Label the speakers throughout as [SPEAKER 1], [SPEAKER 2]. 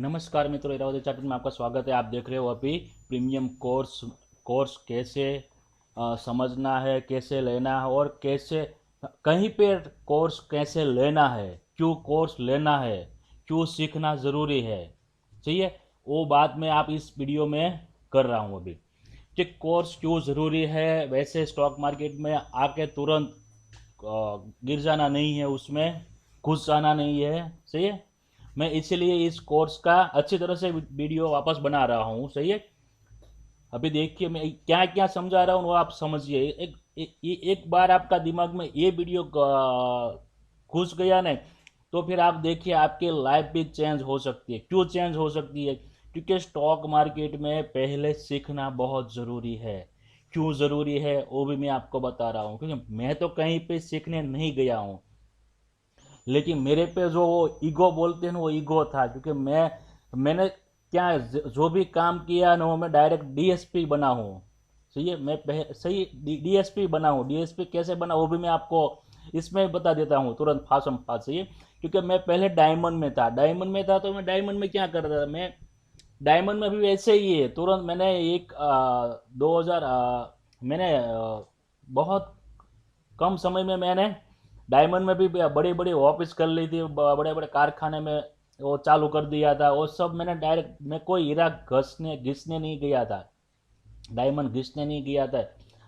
[SPEAKER 1] नमस्कार मित्रों, इरावती चार्टर्ड में आपका स्वागत है। आप देख रहे हो अभी प्रीमियम कोर्स कैसे समझना है, कैसे लेना है और कैसे कहीं पे कोर्स कैसे लेना है, क्यों कोर्स लेना है, क्यों सीखना ज़रूरी है। चाहिए वो बात मैं आप इस वीडियो में कर रहा हूँ अभी कि कोर्स क्यों ज़रूरी है। वैसे स्टॉक मार्केट में आके तुरंत गिर जाना नहीं है, उसमें घुस जाना नहीं है। सही है। मैं इसीलिए इस कोर्स का अच्छी तरह से वीडियो वापस बना रहा हूँ। सही है। अभी देखिए मैं क्या क्या समझा रहा हूँ वो आप समझिए। एक बार आपका दिमाग में ये वीडियो घुस गया ना, तो फिर आप देखिए आपकी लाइफ भी चेंज हो सकती है। क्यों चेंज हो सकती है? क्योंकि स्टॉक मार्केट में पहले सीखना बहुत ज़रूरी है। क्यों ज़रूरी है वो भी मैं आपको बता रहा हूँ, क्योंकि मैं तो कहीं पे सीखने नहीं गया हूँ, लेकिन मेरे पे जो वो ईगो बोलते हैं ना, वो ईगो था। क्योंकि मैंने क्या जो भी काम किया ना, वो मैं डायरेक्ट डीएसपी बना हूँ। सही है। सही डीएसपी बना हूँ। डीएसपी कैसे बना वो भी मैं आपको इसमें बता देता हूँ तुरंत फासम फास। सही है। क्योंकि मैं पहले डायमंड में था तो मैं डायमंड में क्या कर रहा था, मैं डायमंड में भी वैसे ही है। तुरंत मैंने 2000 मैंने बहुत कम समय में मैंने डायमंड में भी बड़ी बड़ी ऑफिस कर ली थी, बड़े बड़े कारखाने में वो चालू कर दिया था। वो सब मैंने डायरेक्ट, मैं कोई हीरा घसने घिसने नहीं गया था, डायमंड घिसने नहीं गया था।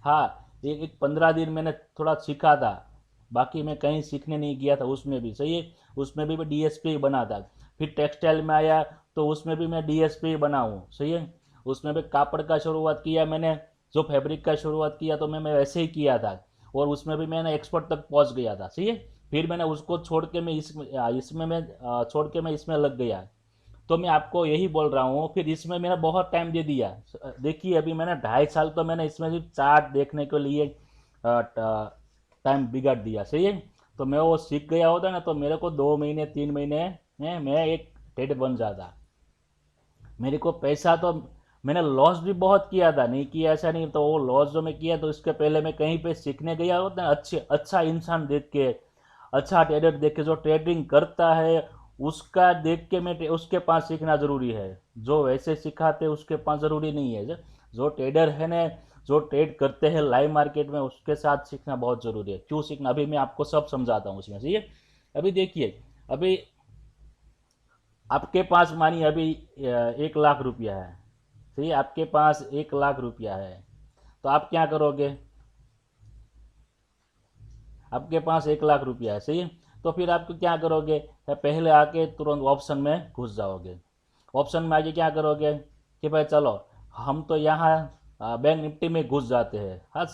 [SPEAKER 1] हाँ, एक 15 दिन मैंने थोड़ा सीखा था, बाकी मैं कहीं सीखने नहीं गया था उसमें भी। सही है। उसमें भी मैं डीएसपी बना था। फिर टेक्सटाइल में आया तो उसमें भी मैं डीएसपी बना हूँ। सही है। उसमें भी कापड़ का शुरुआत किया मैंने, जो फैब्रिक का शुरुआत किया तो मैं वैसे ही किया था, और उसमें भी मैंने एक्सपर्ट तक पहुंच गया था। सही है। फिर मैंने उसको छोड़ के मैं इसमें मैं छोड़ के मैं इसमें लग गया। तो मैं आपको यही बोल रहा हूँ, फिर इसमें मैंने बहुत टाइम दे दिया। देखिए अभी मैंने 2.5 साल तो मैंने इसमें सिर्फ चार्ट देखने के लिए टाइम बिगाड़ दिया। सही है। तो मैं वो सीख गया होता ना, तो मेरे को 2 महीने 3 महीने में मैं एक ट्रेडर बन जाता। मेरे को पैसा तो मैंने लॉस भी बहुत किया था, नहीं किया ऐसा नहीं। तो वो लॉस जो मैं किया तो इसके पहले मैं कहीं पे सीखने गया होता ना, अच्छे अच्छा इंसान देख के, अच्छा ट्रेडर देख के, जो ट्रेडिंग करता है उसका देख के मैं उसके पास सीखना ज़रूरी है। जो वैसे सिखाते उसके पास ज़रूरी नहीं है। जो ट्रेडर है ना, जो ट्रेड करते हैं लाइव मार्केट में, उसके साथ सीखना बहुत ज़रूरी है। क्यों सीखना अभी मैं आपको सब समझाता हूँ उसमें। सही है। अभी देखिए, अभी आपके पास मानिए अभी 1 लाख रुपया है। सही है। आपके पास 1 लाख रुपया है, तो आप क्या करोगे? आपके पास 1 लाख रुपया है। सही है। तो फिर आप क्या करोगे? पहले आके तुरंत ऑप्शन में घुस जाओगे। ऑप्शन में आके क्या करोगे कि भाई चलो हम तो यहाँ बैंक निफ्टी में घुस जाते हैं। हाँ,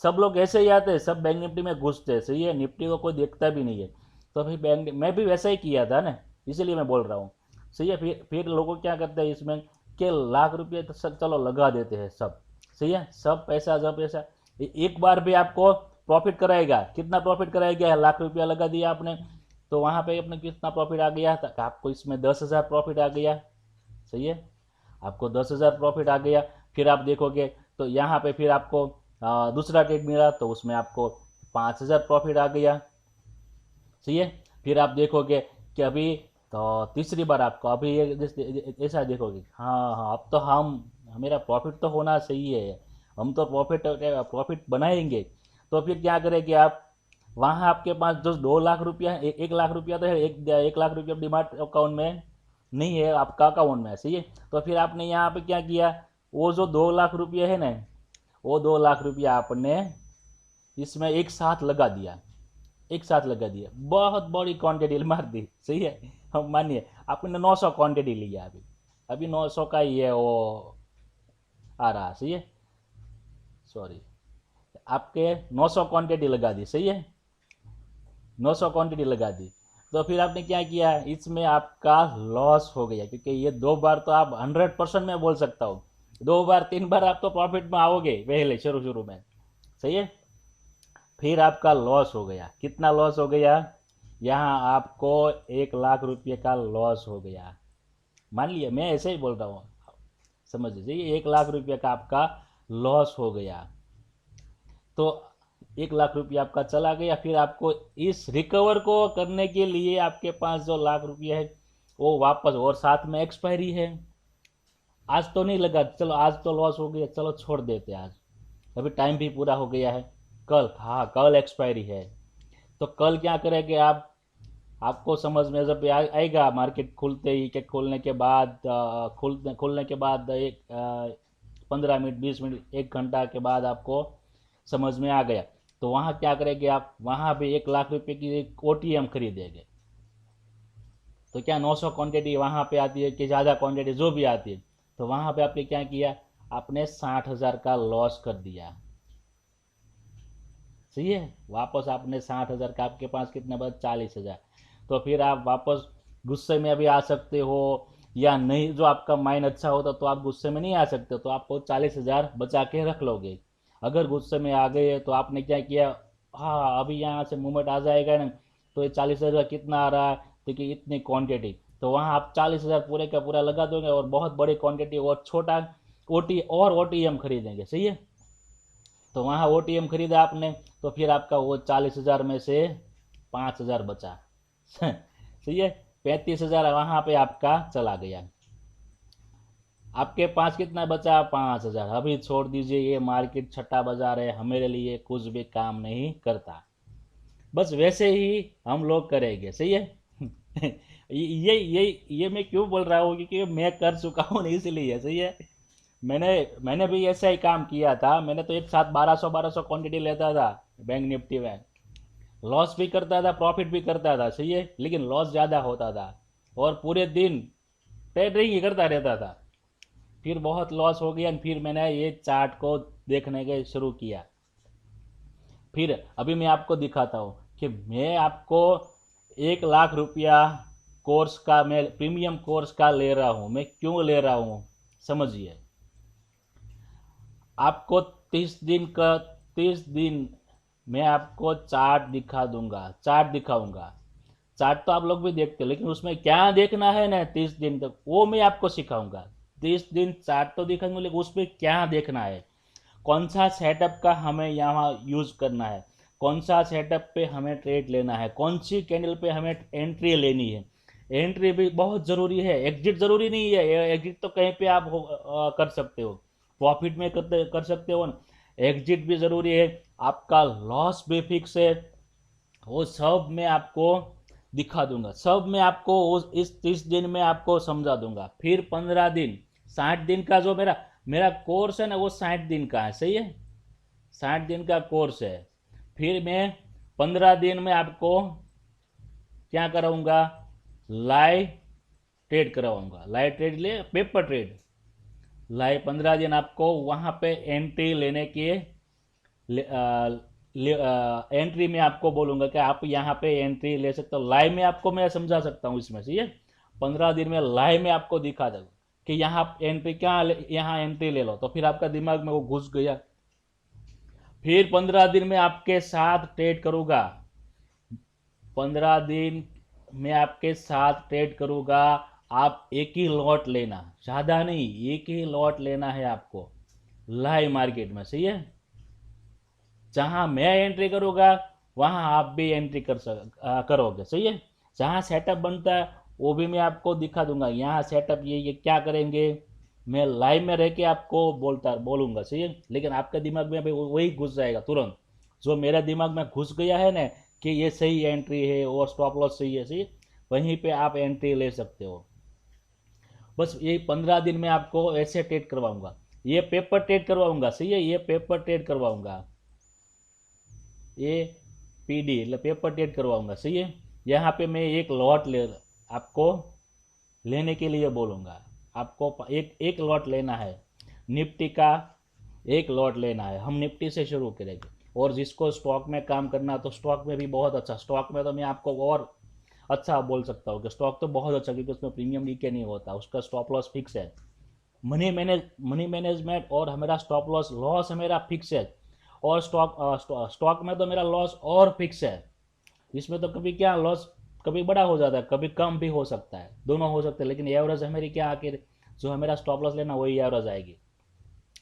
[SPEAKER 1] सब लोग ऐसे ही आते हैं, सब बैंक निफ्टी में घुसते हैं। सही है। निफ्टी को कोई देखता भी नहीं है। तो फिर मैं भी वैसा ही किया था ना, इसीलिए मैं बोल रहा हूँ। सही है। फिर लोग क्या करते हैं इसमें कि लाख रुपये तो सब चलो लगा देते हैं सब। सही है। सब पैसा एक बार भी आपको प्रॉफिट कराएगा। कितना प्रॉफिट कराएगा? 1 लाख रुपया लगा दिया आपने, तो वहां पे अपने कितना प्रॉफिट आ गया था? आपको इसमें 10,000 प्रॉफिट आ गया। सही है। आपको 10,000 प्रॉफिट आ गया। फिर आप देखोगे तो यहाँ पे फिर आपको दूसरा ट्रेड मिला, तो उसमें आपको 5,000 प्रॉफिट आ गया। सही है। फिर आप देखोगे कि अभी तो तीसरी बार आपको अभी ऐसा देखोगे, हाँ हाँ अब तो हम मेरा प्रॉफिट तो होना सही है, हम तो प्रॉफिट प्रॉफिट बनाएंगे। तो फिर क्या करेंगे आप? वहाँ आपके पास जो 2 लाख रुपया है, 1 लाख रुपया तो है, 1 लाख रुपया डिमार्ट अकाउंट में नहीं है, आपका अकाउंट में है। सही है। तो फिर आपने यहाँ पे क्या किया? वो जो 2 लाख रुपया है ना, वो 2 लाख रुपया आपने इसमें एक साथ लगा दिया। एक साथ लगा दिया, बहुत बड़ी क्वांटिटी मार दी। सही है। हम मानिए आपने 900 क्वांटिटी लिया अभी, 900 का ही है वो आ रहा। सही है। सॉरी, आपके 900 क्वांटिटी लगा दी। सही है। 900 क्वांटिटी लगा दी। तो फिर आपने क्या किया? इसमें आपका लॉस हो गया, क्योंकि ये 2 बार तो आप 100% में बोल सकता हूँ, 2 बार 3 बार आप तो प्रॉफिट में आओगे पहले शुरू शुरू में। सही है। फिर आपका लॉस हो गया। कितना लॉस हो गया? यहाँ आपको 1 लाख रुपये का लॉस हो गया। मान लिया, मैं ऐसे ही बोल रहा हूँ, समझ लीजिए 1 लाख रुपये का आपका लॉस हो गया। तो 1 लाख रुपया आपका चला गया। फिर आपको इस रिकवर को करने के लिए आपके पास जो लाख रुपये है, वो वापस, और साथ में एक्सपायरी है। आज तो नहीं लगा, चलो आज तो लॉस हो गया, चलो छोड़ देते आज, अभी टाइम भी पूरा हो गया है। कल, हाँ कल एक्सपायरी है, तो कल क्या करेंगे आप? आपको समझ में जब आएगा मार्केट खुलते ही, के खुलने के बाद खुलने के बाद एक 15 मिनट 20 मिनट 1 घंटा के बाद आपको समझ में आ गया, तो वहाँ क्या करेंगे आप? वहाँ भी 1 लाख रुपए की एक OTM खरीदेंगे। तो क्या 900 क्वांटिटी वहाँ पे आती है कि ज़्यादा क्वांटिटी जो भी आती है, तो वहाँ पे आपने क्या किया? आपने 60,000 का लॉस कर दिया। सही है, वापस आपने 60,000 का, आपके पास कितने बचे? 40,000। तो फिर आप वापस गुस्से में अभी आ सकते हो या नहीं, जो आपका माइंड अच्छा होता तो आप गुस्से में नहीं आ सकते, तो आपको 40,000 बचा के रख लोगे। अगर गुस्से में आ गए तो आपने क्या किया? हाँ अभी यहाँ से मूवमेंट आ जाएगा ना, तो ये 40,000 कितना आ रहा है? देखिए इतनी क्वांटिटी, तो वहाँ आप 40,000 पूरे का पूरा लगा दोगे और बहुत बड़ी क्वांटिटी और छोटा OTM खरीदेंगे। सही है, तो वहाँ OTM खरीदा आपने, तो फिर आपका वो 40,000 में से 5,000 बचा। सही है, 35,000 वहाँ पे आपका चला गया। आपके पास कितना बचा? 5,000। अभी छोड़ दीजिए, ये मार्केट छठा बाजार है, हमारे लिए कुछ भी काम नहीं करता। बस वैसे ही हम लोग करेंगे। सही है। ये मैं क्यों बोल रहा हूँ, क्योंकि मैं कर चुका हूँ ना, इसलिए। सही है, मैंने मैंने भी ऐसा ही काम किया था। मैंने तो एक साथ 1200 क्वांटिटी लेता था बैंक निफ्टी में, लॉस भी करता था प्रॉफिट भी करता था। सही है, लेकिन लॉस ज़्यादा होता था और पूरे दिन ट्रेडिंग ही करता रहता था। फिर बहुत लॉस हो गया, फिर मैंने ये चार्ट को देखने के शुरू किया। फिर अभी मैं आपको दिखाता हूँ कि मैं आपको 1 लाख रुपया कोर्स का, मैं प्रीमियम कोर्स का ले रहा हूँ। मैं क्यों ले रहा हूँ समझिए। आपको 30 दिन मैं आपको चार्ट दिखा दूंगा, चार्ट दिखाऊंगा। चार्ट तो आप लोग भी देखते हैं, लेकिन उसमें क्या देखना है ना 30 दिन तक, वो मैं आपको सिखाऊंगा। 30 दिन चार्ट तो दिखाऊंगा, लेकिन उसमें क्या देखना है, कौन सा सेटअप का हमें यहाँ यूज करना है, कौन सा सेटअप पे हमें ट्रेड लेना है, कौन सी कैंडल पे हमें एंट्री लेनी है। एंट्री भी बहुत ज़रूरी है, एग्जिट ज़रूरी नहीं है। एग्जिट तो कहीं पे आप कर सकते हो, प्रॉफिट में कर सकते हो ना, एग्जिट भी ज़रूरी है। आपका लॉस भी फिक्स है, वो सब मैं आपको दिखा दूंगा, सब मैं आपको इस 30 दिन में आपको समझा दूंगा। फिर 15 दिन, 60 दिन का जो मेरा मेरा कोर्स है ना, वो 60 दिन का है। सही है, 60 दिन का कोर्स है। फिर मैं 15 दिन में आपको क्या कराऊंगा? लाइव ट्रेड करवाऊंगा। लाइव ट्रेड ले, पेपर ट्रेड लाइव। 15 दिन आपको वहां पे एंट्री लेने के एंट्री में आपको बोलूंगा कि आप यहाँ पे एंट्री ले सकते हो। लाइव में आपको मैं समझा सकता हूँ इसमें। सही है, 15 दिन में लाइव में आपको दिखा दूंगा कि यहाँ एंट्री, क्या यहाँ एंट्री ले लो, तो फिर आपका दिमाग में वो घुस गया। फिर 15 दिन में आपके साथ ट्रेड करूंगा। 15 दिन में आपके साथ ट्रेड करूंगा। आप एक ही लॉट लेना, ज़्यादा नहीं, एक ही लॉट लेना है आपको लाइव मार्केट में। सही है, जहां मैं एंट्री करूंगा वहां आप भी एंट्री करोगे। सही है, जहां सेटअप बनता है वो भी मैं आपको दिखा दूंगा। यहाँ सेटअप ये क्या करेंगे, मैं लाइव में रह के आपको बोलूंगा। सही है, लेकिन आपके दिमाग में अभी वही घुस जाएगा तुरंत, जो मेरा दिमाग में घुस गया है ना कि ये सही एंट्री है और स्टॉप लॉस सही है। सही, वहीं पे आप एंट्री ले सकते हो। बस ये 15 दिन में आपको ऐसे ट्रेड करवाऊंगा, ये पेपर ट्रेड करवाऊंगा। सही है, ये पेपर ट्रेड करवाऊंगा, ये PD मतलब पेपर ट्रेड करवाऊंगा। सही है, यहाँ पे मैं एक लॉट ले आपको लेने के लिए बोलूँगा। आपको एक एक लॉट लेना है निफ्टी का, एक लॉट लेना है। हम निफ्टी से शुरू करेंगे, और जिसको स्टॉक में काम करना तो स्टॉक में भी बहुत अच्छा, स्टॉक में तो मैं आपको और अच्छा बोल सकता हूँ कि स्टॉक तो बहुत अच्छा, क्योंकि उसमें प्रीमियम लीके नहीं होता, उसका स्टॉप लॉस फिक्स है। मनी मैनेजमेंट और हमारा स्टॉप लॉस लॉस मेरा फिक्स है, और स्टॉक में तो मेरा लॉस और फिक्स है। इसमें तो कभी क्या लॉस, कभी बड़ा हो जाता है, कभी कम भी हो सकता है, दोनों हो सकते हैं, लेकिन एवरेज हमारी क्या आखिर, जो हमारा स्टॉप लॉस लेना वही एवरेज आएगी।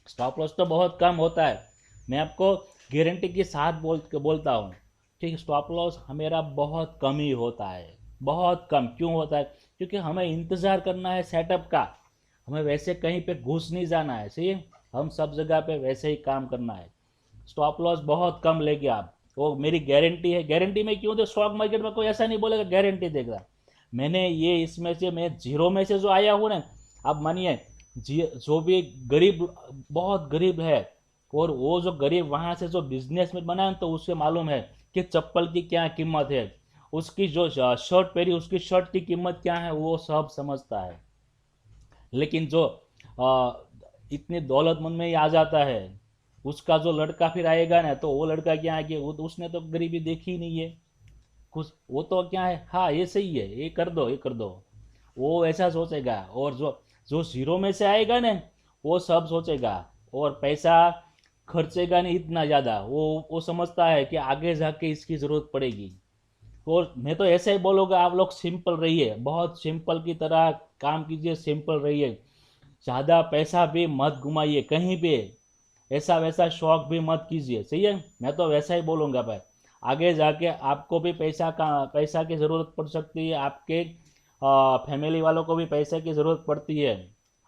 [SPEAKER 1] स्टॉप लॉस तो बहुत कम होता है, मैं आपको गारंटी के साथ बोलता हूँ कि स्टॉप लॉस हमारा बहुत कम ही होता है। बहुत कम क्यों होता है? क्योंकि हमें इंतज़ार करना है सेटअप का, हमें वैसे कहीं पे घुस नहीं जाना है। सही है, हम सब जगह पे वैसे ही काम करना है। स्टॉप लॉस बहुत कम लेंगे आप, वो मेरी गारंटी है। गारंटी में क्यों दे, स्टॉक मार्केट में कोई ऐसा नहीं बोलेगा गारंटी देगा। मैंने ये इसमें से मैं जीरो में से जो आया हूँ ना, आप मानिए जो भी गरीब, बहुत गरीब है, और वो जो गरीब वहाँ से जो बिजनेसमैन बना है तो उससे मालूम है कि चप्पल की क्या कीमत है, उसकी जो शर्ट पहनी उसकी शर्ट की कीमत क्या है, वो सब समझता है। लेकिन जो इतनी दौलतमंद में ही आ जाता है, उसका जो लड़का फिर आएगा ना, तो वो लड़का क्या है कि उसने तो गरीबी देखी ही नहीं है कुछ, वो तो क्या है, हाँ ये सही है, ये कर दो ये कर दो, वो ऐसा सोचेगा। और जो जो जीरो में से आएगा ना, वो सब सोचेगा और पैसा खर्चेगा नहीं इतना ज़्यादा, वो समझता है कि आगे जाके इसकी ज़रूरत पड़ेगी। और मैं तो ऐसे ही बोलूँगा, आप लोग सिंपल रहिए, बहुत सिंपल की तरह काम कीजिए, सिंपल रहिए, ज़्यादा पैसा भी मत घुमाइए कहीं पे, ऐसा वैसा शौक भी मत कीजिए। सही है, मैं तो वैसा ही बोलूँगा भाई। आगे जाके आपको भी पैसा की ज़रूरत पड़ सकती है, आपके फैमिली वालों को भी पैसे की ज़रूरत पड़ती है।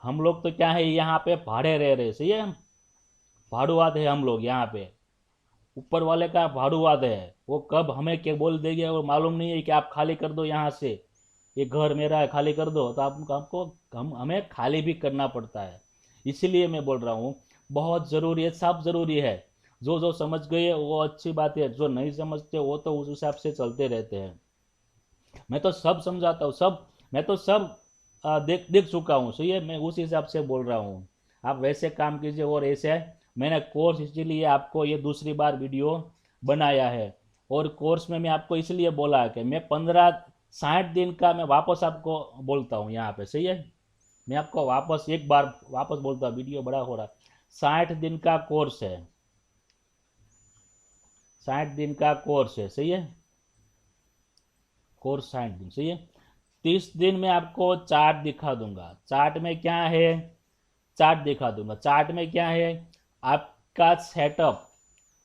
[SPEAKER 1] हम लोग तो क्या है, यहाँ पे भाड़े रह रहे। सही है, भाड़ूआत है हम लोग यहाँ पे, ऊपर वाले का भाड़ूआत है, वो कब हमें क्या बोल देंगे वो मालूम नहीं है कि आप खाली कर दो यहाँ से, ये घर मेरा है खाली कर दो, तो आपको हमें खाली भी करना पड़ता है। इसीलिए मैं बोल रहा हूँ, बहुत ज़रूरी है, सब ज़रूरी है। जो जो समझ गए वो अच्छी बात है, जो नहीं समझते वो तो उस हिसाब से चलते रहते हैं। मैं तो सब समझाता हूँ, सब, मैं तो सब देख देख चुका हूँ। सही है, मैं उस हिसाब से बोल रहा हूँ, आप वैसे काम कीजिए। और ऐसे मैंने कोर्स इसीलिए आपको ये दूसरी बार वीडियो बनाया है, और कोर्स में मैं आपको इसलिए बोला है कि मैं 15-60 दिन का मैं वापस आपको बोलता हूँ यहाँ पे। सही है, मैं आपको वापस एक बार वापस बोलता हूँ, वीडियो बड़ा हो रहा, 60 दिन का कोर्स है, 60 दिन का कोर्स है। सही है, कोर्स 60 दिन। सही है, 30 दिन में आपको चार्ट दिखा दूंगा। चार्ट में क्या है, चार्ट दिखा दूंगा। चार्ट में क्या है, आपका सेटअप,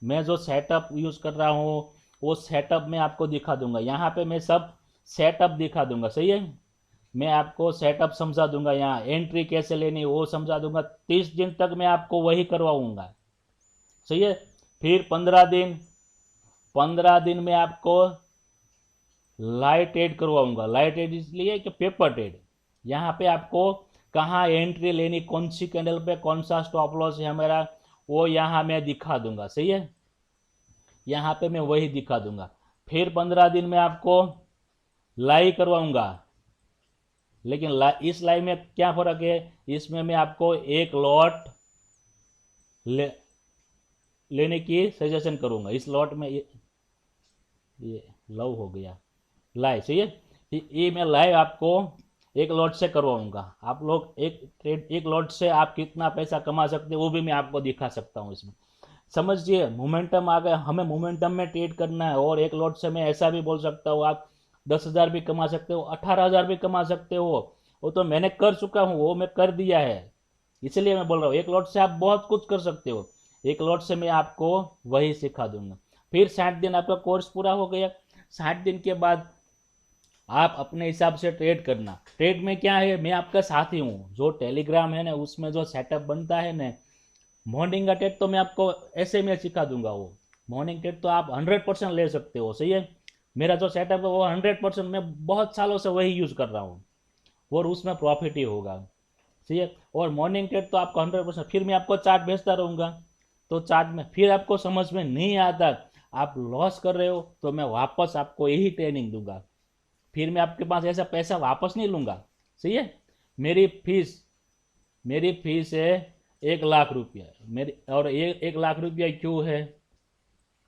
[SPEAKER 1] मैं जो सेटअप यूज़ कर रहा हूँ वो सेटअप में आपको दिखा दूंगा। यहाँ पे मैं सब सेटअप दिखा दूंगा। सही है, मैं आपको सेटअप समझा दूंगा, यहाँ एंट्री कैसे लेनी वो समझा दूंगा। 30 दिन तक मैं आपको वही करवाऊंगा। सही है, फिर 15 दिन, 15 दिन में आपको लाइट एड करवाऊंगा। लाइट एड इसलिए कि पेपर ट्रेड, यहाँ पे आपको कहाँ एंट्री लेनी, कौन सी कैंडल पे कौन सा स्टॉप लॉस है हमारा, वो यहाँ मैं दिखा दूंगा। सही है, यहाँ पे मैं वही दिखा दूंगा। फिर 15 दिन में आपको लाइव करवाऊंगा। लेकिन इस लाइव में क्या फ़र्क है, इसमें मैं आपको एक लॉट लेने की सजेशन करूंगा। इस लॉट में ये लव हो गया लाइव। सही है, ये मैं लाइव आपको एक लॉट से करवाऊंगा। आप लोग एक ट्रेड, एक लॉट से आप कितना पैसा कमा सकते हैं वो भी मैं आपको दिखा सकता हूँ इसमें। समझिए, मोमेंटम आ गया, हमें मोमेंटम में ट्रेड करना है। और एक लॉट से मैं ऐसा भी बोल सकता हूँ, आप 10,000 भी कमा सकते हो, 18,000 भी कमा सकते हो। वो तो मैंने कर चुका हूँ, वो मैं कर दिया है, इसलिए मैं बोल रहा हूँ एक लॉट से आप बहुत कुछ कर सकते हो। एक लॉट से मैं आपको वही सिखा दूंगा। फिर 60 दिन आपका कोर्स पूरा हो गया। 60 दिन के बाद आप अपने हिसाब से ट्रेड करना। ट्रेड में क्या है, मैं आपका साथी हूँ। जो टेलीग्राम है ना, उसमें जो सेटअप बनता है ना, मॉर्निंग का ट्रेड तो मैं आपको ऐसे में सिखा दूंगा। वो मॉर्निंग ट्रेड तो आप 100% ले सकते हो। सही है, मेरा जो सेटअप है वो 100%, मैं बहुत सालों से वही यूज़ कर रहा हूँ, और उसमें प्रॉफिट ही होगा। सही है, और मॉर्निंग ट्रेड तो आपको 100%। फिर मैं आपको चार्ट भेजता रहूँगा, तो चार्ट में फिर आपको समझ में नहीं आता, आप लॉस कर रहे हो, तो मैं वापस आपको यही ट्रेनिंग दूंगा। फिर मैं आपके पास ऐसा पैसा वापस नहीं लूँगा। सही है, मेरी फीस मेरी फीस है 1,00,000 रुपया मेरी। और ये 1,00,000 रुपया क्यों है,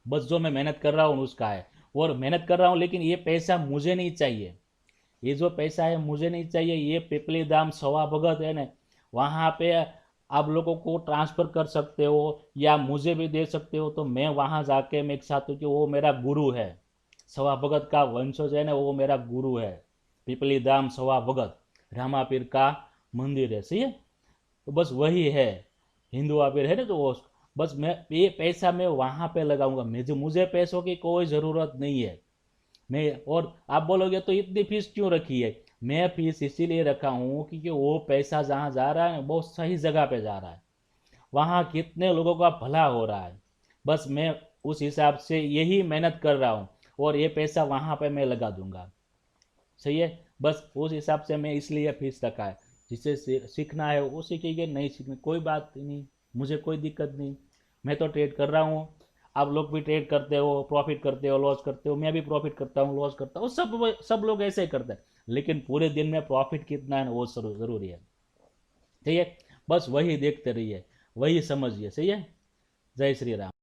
[SPEAKER 1] बस जो मैं मेहनत कर रहा हूँ उसका है। और मेहनत कर रहा हूँ, लेकिन ये पैसा मुझे नहीं चाहिए, ये जो पैसा है मुझे नहीं चाहिए। ये पिपली धाम सवा भगत है ना, वहाँ पे आप लोगों को ट्रांसफ़र कर सकते हो या मुझे भी दे सकते हो। तो मैं वहाँ जाके मैं एक साथ हूँ कि वो मेरा गुरु है, सवा भगत का वंशज है ना, वो मेरा गुरु है। पिपली धाम सवा भगत रामापीर का मंदिर है। सही है, तो बस वही है, हिंदू आबिर है ना, तो वो बस मैं ये पैसा मैं वहाँ पे लगाऊंगा। मुझे पैसों की कोई ज़रूरत नहीं है। मैं, और आप बोलोगे तो इतनी फीस क्यों रखी है, मैं फीस इसीलिए रखा हूँ क्योंकि वो पैसा जहाँ जा रहा है वो सही जगह पे जा रहा है, वहाँ कितने लोगों का भला हो रहा है। बस मैं उस हिसाब से यही मेहनत कर रहा हूँ और ये पैसा वहाँ पे मैं लगा दूंगा। सही है। बस उस हिसाब से मैं इसलिए फीस रखा है। जिसे सीखना है वो सीखेंगे, नहीं सीखना कोई बात नहीं, मुझे कोई दिक्कत नहीं। मैं तो ट्रेड कर रहा हूँ, आप लोग भी ट्रेड करते हो, प्रॉफिट करते हो, लॉस करते हो, मैं भी प्रॉफिट करता हूँ, लॉस करता हूँ, सब लोग ऐसे ही करते हैं। लेकिन पूरे दिन में प्रॉफिट कितना है वो ज़रूरी है। ठीक है। बस वही देखते रहिए, वही समझिए। सही है। जय श्री राम।